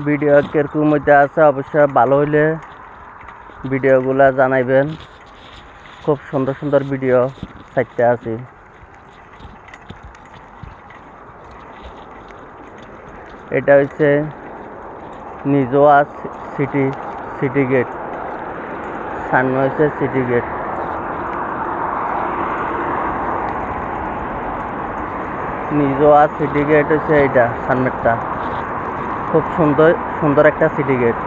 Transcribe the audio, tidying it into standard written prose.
Video কিরকম মধ্যে আছে অবশ্যই ভালো হইলে ভিডিওগুলা জানাইবেন। খুব সুন্দর সুন্দর ভিডিও চাইতে আছি। এটা হচ্ছে নিজোয়া সিটি গেট, সামনে হচ্ছে সিটি গেট। নিজোয়া সিটি গেট হচ্ছে এইটা সামনেরটা, খুব সুন্দর একটা সিটি গেট।